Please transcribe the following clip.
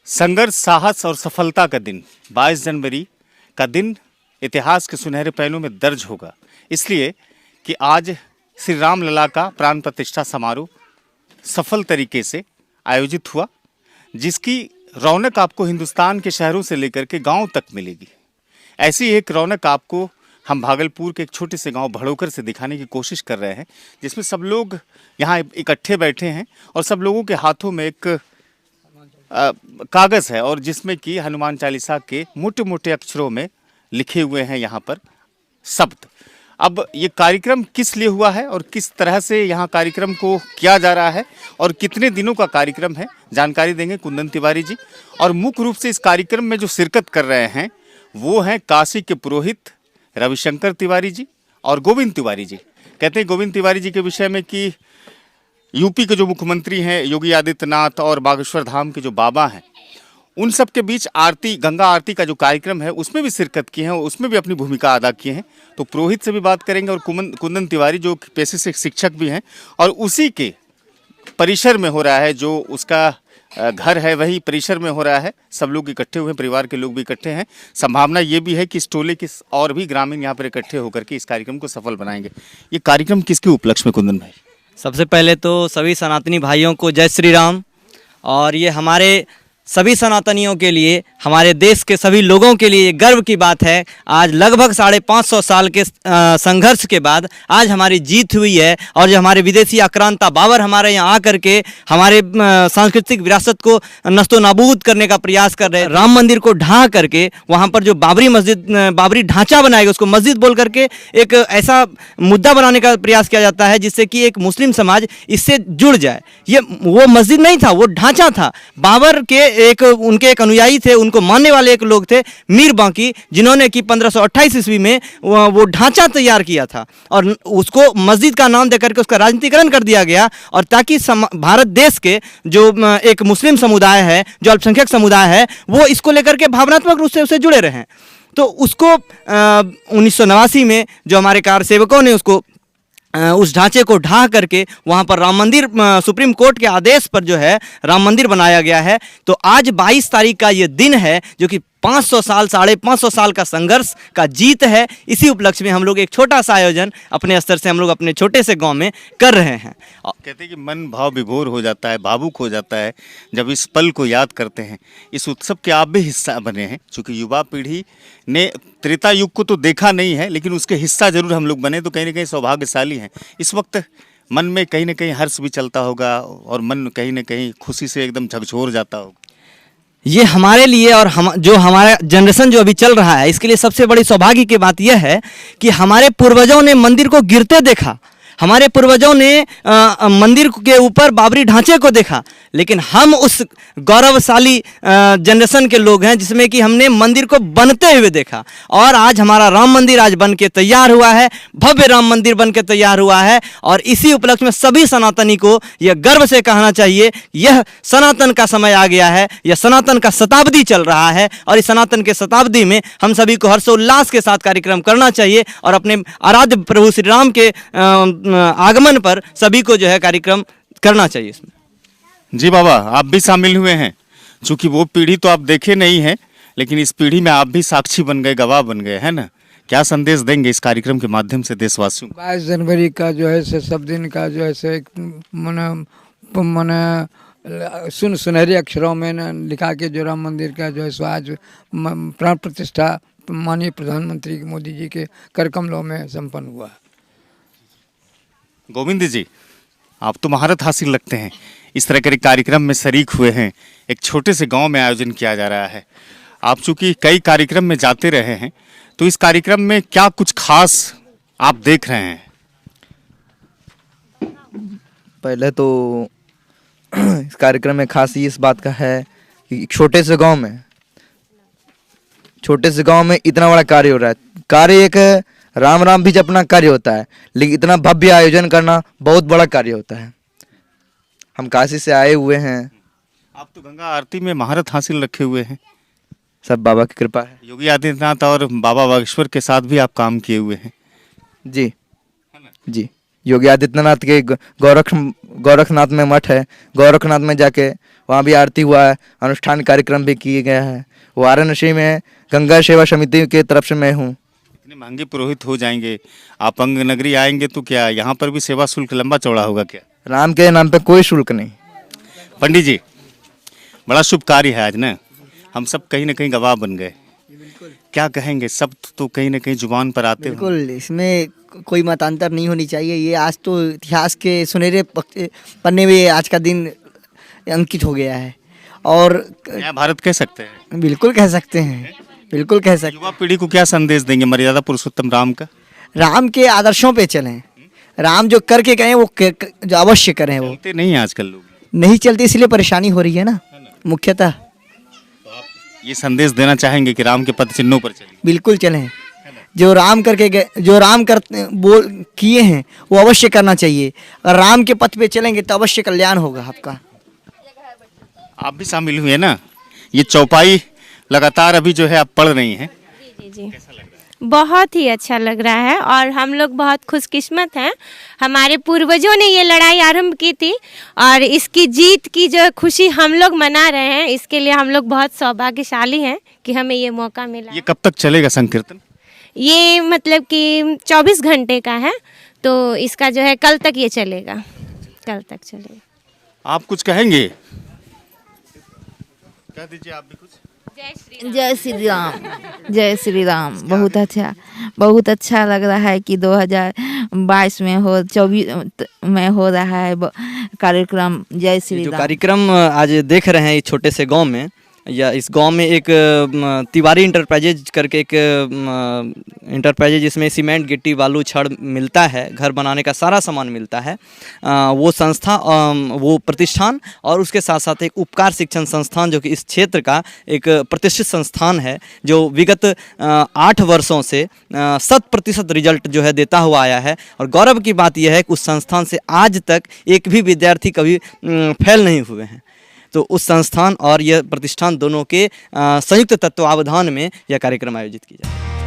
संघर्ष, साहस और सफलता का दिन 22 जनवरी का दिन इतिहास के सुनहरे पन्नों में दर्ज होगा, इसलिए कि आज श्री राम लला का प्राण प्रतिष्ठा समारोह सफल तरीके से आयोजित हुआ, जिसकी रौनक आपको हिंदुस्तान के शहरों से लेकर के गांव तक मिलेगी। ऐसी एक रौनक आपको हम भागलपुर के एक छोटे से गांव भड़ोकर से दिखाने की कोशिश कर रहे हैं, जिसमें सब लोग यहाँ इकट्ठे बैठे हैं और सब लोगों के हाथों में एक कागज़ है और जिसमें कि हनुमान चालीसा के मोटे मोटे अक्षरों में लिखे हुए हैं यहाँ पर शब्द। अब ये कार्यक्रम किस लिए हुआ है और किस तरह से यहाँ कार्यक्रम को किया जा रहा है और कितने दिनों का कार्यक्रम है, जानकारी देंगे कुंदन तिवारी जी। और मुख्य रूप से इस कार्यक्रम में जो शिरकत कर रहे हैं वो हैं काशी के पुरोहित रविशंकर तिवारी जी और गोविंद तिवारी जी। कहते हैं गोविंद तिवारी जी के विषय में कि यूपी के जो मुख्यमंत्री हैं योगी आदित्यनाथ और बागेश्वर धाम के जो बाबा हैं, उन सब के बीच आरती, गंगा आरती का जो कार्यक्रम है उसमें भी शिरकत किए हैं, उसमें भी अपनी भूमिका अदा किए हैं। तो पुरोहित से भी बात करेंगे और कुंदन तिवारी जो पेशे से शिक्षक भी हैं और उसी के परिसर में हो रहा है, जो उसका घर है वही परिसर में हो रहा है। सब लोग इकट्ठे हुए हैं, परिवार के लोग भी इकट्ठे हैं। संभावना ये भी है कि इस टोले के और भी ग्रामीण यहाँ पर इकट्ठे होकर के इस कार्यक्रम को सफल बनाएंगे। ये कार्यक्रम किसके उपलक्ष्य में कुंदन भाई? सबसे पहले तो सभी सनातनी भाइयों को जय श्री राम। और ये हमारे सभी सनातनियों के लिए, हमारे देश के सभी लोगों के लिए गर्व की बात है। आज लगभग 550 साल के संघर्ष के बाद आज हमारी जीत हुई है और जो हमारे विदेशी आक्रांता बाबर हमारे यहाँ आकर के हमारे सांस्कृतिक विरासत को नस्तो नाबूद करने का प्रयास कर रहे हैं। राम मंदिर को ढहा करके वहाँ पर जो बाबरी ढांचा बनाएगा उसको मस्जिद बोल करके एक ऐसा मुद्दा बनाने का प्रयास किया जाता है जिससे कि एक मुस्लिम समाज इससे जुड़ जाए। ये वो मस्जिद नहीं था, वो ढांचा था। बाबर के उनके एक अनुयायी थे, उनको मानने वाले एक लोग थे मीर बांकी, जिन्होंने कि 1528 ईस्वी में वो ढांचा तैयार किया था और उसको मस्जिद का नाम देकर के उसका राजनीतिकरण कर दिया गया। और ताकि भारत देश के जो एक मुस्लिम समुदाय है, जो अल्पसंख्यक समुदाय है, वो इसको लेकर के भावनात्मक रूप से उससे जुड़े रहे। तो उसको 1989 में जो हमारे कार्यसेवकों ने उसको उस ढांचे को ढहा करके वहाँ पर राम मंदिर, सुप्रीम कोर्ट के आदेश पर जो है राम मंदिर बनाया गया है। तो आज 22 तारीख का ये दिन है जो कि 550 साल का संघर्ष का जीत है। इसी उपलक्ष्य में हम लोग एक छोटा सा आयोजन अपने स्तर से हम लोग अपने छोटे से गांव में कर रहे हैं। कहते हैं कि मन भाव विभोर हो जाता है, भावुक हो जाता है जब इस पल को याद करते हैं। इस उत्सव के आप भी हिस्सा बने हैं, क्योंकि युवा पीढ़ी ने त्रेता युग को तो देखा नहीं है लेकिन उसके हिस्सा जरूर हम लोग बने, तो कहीं ना कहीं सौभाग्यशाली हैं। इस वक्त मन में कहीं ना कहीं हर्ष भी चलता होगा और मन कहीं ना कहीं खुशी से एकदम झकझोर जाता होगा। ये हमारे लिए और जो हमारा जनरेशन जो अभी चल रहा है, इसके लिए सबसे बड़ी सौभाग्य की बात यह है कि हमारे पूर्वजों ने मंदिर को गिरते देखा, हमारे पूर्वजों ने मंदिर के ऊपर बाबरी ढांचे को देखा, लेकिन हम उस गौरवशाली जनरेशन के लोग हैं जिसमें कि हमने मंदिर को बनते हुए देखा। और आज हमारा राम मंदिर आज बन के तैयार हुआ है, भव्य राम मंदिर बन के तैयार हुआ है। और इसी उपलक्ष्य में सभी सनातनी को यह गर्व से कहना चाहिए, यह सनातन का समय आ गया है, यह सनातन का शताब्दी चल रहा है और इस सनातन के शताब्दी में हम सभी को हर्षोल्लास के साथ कार्यक्रम करना चाहिए और अपने आराध्य प्रभु श्री राम के आगमन पर सभी को जो है कार्यक्रम करना चाहिए इसमें। जी बाबा, आप भी शामिल हुए हैं, चूंकि वो पीढ़ी तो आप देखे नहीं है लेकिन इस पीढ़ी में आप भी साक्षी बन गए, गवाह बन गए, है ना? क्या संदेश देंगे इस कार्यक्रम के माध्यम से देशवासियों को? 22 जनवरी का जो है से सब दिन का जो है से सुनहरे अक्षरों में लिखा के जो राम मंदिर का जो है सो आज प्राण प्रतिष्ठा माननीय प्रधानमंत्री मोदी जी के कर कमलों में संपन्न हुआ। गोविंद जी, आप तो महारत हासिल लगते हैं, इस तरह के कार्यक्रम में शरीक हुए हैं। एक छोटे से गांव में आयोजन किया जा रहा है। आप चूंकि कई कार्यक्रम में जाते रहे हैं, तो इस कार्यक्रम में क्या कुछ खास आप देख रहे हैं? पहले तो इस कार्यक्रम में खास इस बात का है कि छोटे से गांव में इतना बड़ा कार्य हो रहा है। कार्य एक राम भी अपना कार्य होता है, लेकिन इतना भव्य आयोजन करना बहुत बड़ा कार्य होता है। हम काशी से आए हुए हैं। आप तो गंगा आरती में महारत हासिल रखे हुए हैं। सब बाबा की कृपा है। योगी आदित्यनाथ और बाबा बागेश्वर के साथ भी आप काम किए हुए हैं। जी जी योगी आदित्यनाथ के गोरखनाथ में मठ है, गोरखनाथ में जाके वहाँ भी आरती हुआ है, अनुष्ठान कार्यक्रम भी किए गए हैं। वाराणसी में गंगा सेवा समिति के तरफ से मैं हूँ। इतने महंगे पुरोहित हो जाएंगे, आप अंग नगरी आएंगे तो क्या यहाँ पर भी सेवा शुल्क लंबा चौड़ा होगा क्या? राम के नाम पे कोई शुल्क नहीं। पंडित जी, बड़ा शुभ कार्य है आज ना, हम सब कहीं ना कहीं गवाह बन गए। क्या कहेंगे? सब तो कहीं ना कहीं जुबान पर आते हो। बिल्कुल, इसमें कोई मतांतर नहीं होनी चाहिए। ये आज तो इतिहास के सुनहरे पन्ने में आज का दिन अंकित हो गया है और नया भारत कह सकते हैं। बिल्कुल कह सकते हैं, बिल्कुल कह सकते युवा पीढ़ी को क्या संदेश देंगे मर्यादा पुरुषोत्तम राम का? हैं। राम के आदर्शों पे चलें, राम जो करके गए वो जो अवश्य करें। वो चलते नहीं हैं आजकल लोग, नहीं चलते, इसलिए परेशानी हो रही है ना मुख्यतः। ये संदेश देना चाहेंगे कि राम के पद चिन्हों पर चलिए। बिल्कुल चलें, जो राम करके गए, जो राम कर बोल किए हैं वो अवश्य करना चाहिए। अगर राम के पथ पे चलेंगे तो अवश्य कल्याण होगा आपका। आप भी शामिल हुए ना, ये चौपाई लगातार अभी जो है आप पढ़ रही हैं, जी जी, बहुत ही अच्छा लग रहा है और हम लोग बहुत खुशकिस्मत हैं। हमारे पूर्वजों ने ये लड़ाई आरंभ की थी और इसकी जीत की जो खुशी हम लोग मना रहे हैं, इसके लिए हम लोग बहुत सौभाग्यशाली हैं कि हमें ये मौका मिला। ये कब तक चलेगा संकीर्तन? ये मतलब कि 24 घंटे का है, तो इसका जो है कल तक ये चलेगा, कल तक चलेगा। आप कुछ कहेंगे? कह दीजिए आप भी कुछ। जय श्री राम, जय श्री राम। बहुत अच्छा लग रहा है कि 2022 में 24 में हो रहा है कार्यक्रम। जय श्री जो राम। कार्यक्रम आज देख रहे हैं इस छोटे से गांव में, या इस गांव में एक तिवारी इंटरप्राइजेज करके एक इंटरप्राइजेज जिसमें सीमेंट, गिट्टी, बालू, छड़ मिलता है, घर बनाने का सारा सामान मिलता है। वो संस्था, वो प्रतिष्ठान और उसके साथ साथ एक उपकार शिक्षण संस्थान जो कि इस क्षेत्र का एक प्रतिष्ठित संस्थान है, जो विगत 8 वर्षों से 100% रिजल्ट जो है देता हुआ आया है। और गौरव की बात यह है कि उस संस्थान से आज तक एक भी विद्यार्थी कभी फेल नहीं हुए हैं। तो उस संस्थान और यह प्रतिष्ठान दोनों के संयुक्त तत्वावधान में यह कार्यक्रम आयोजित किया जाए।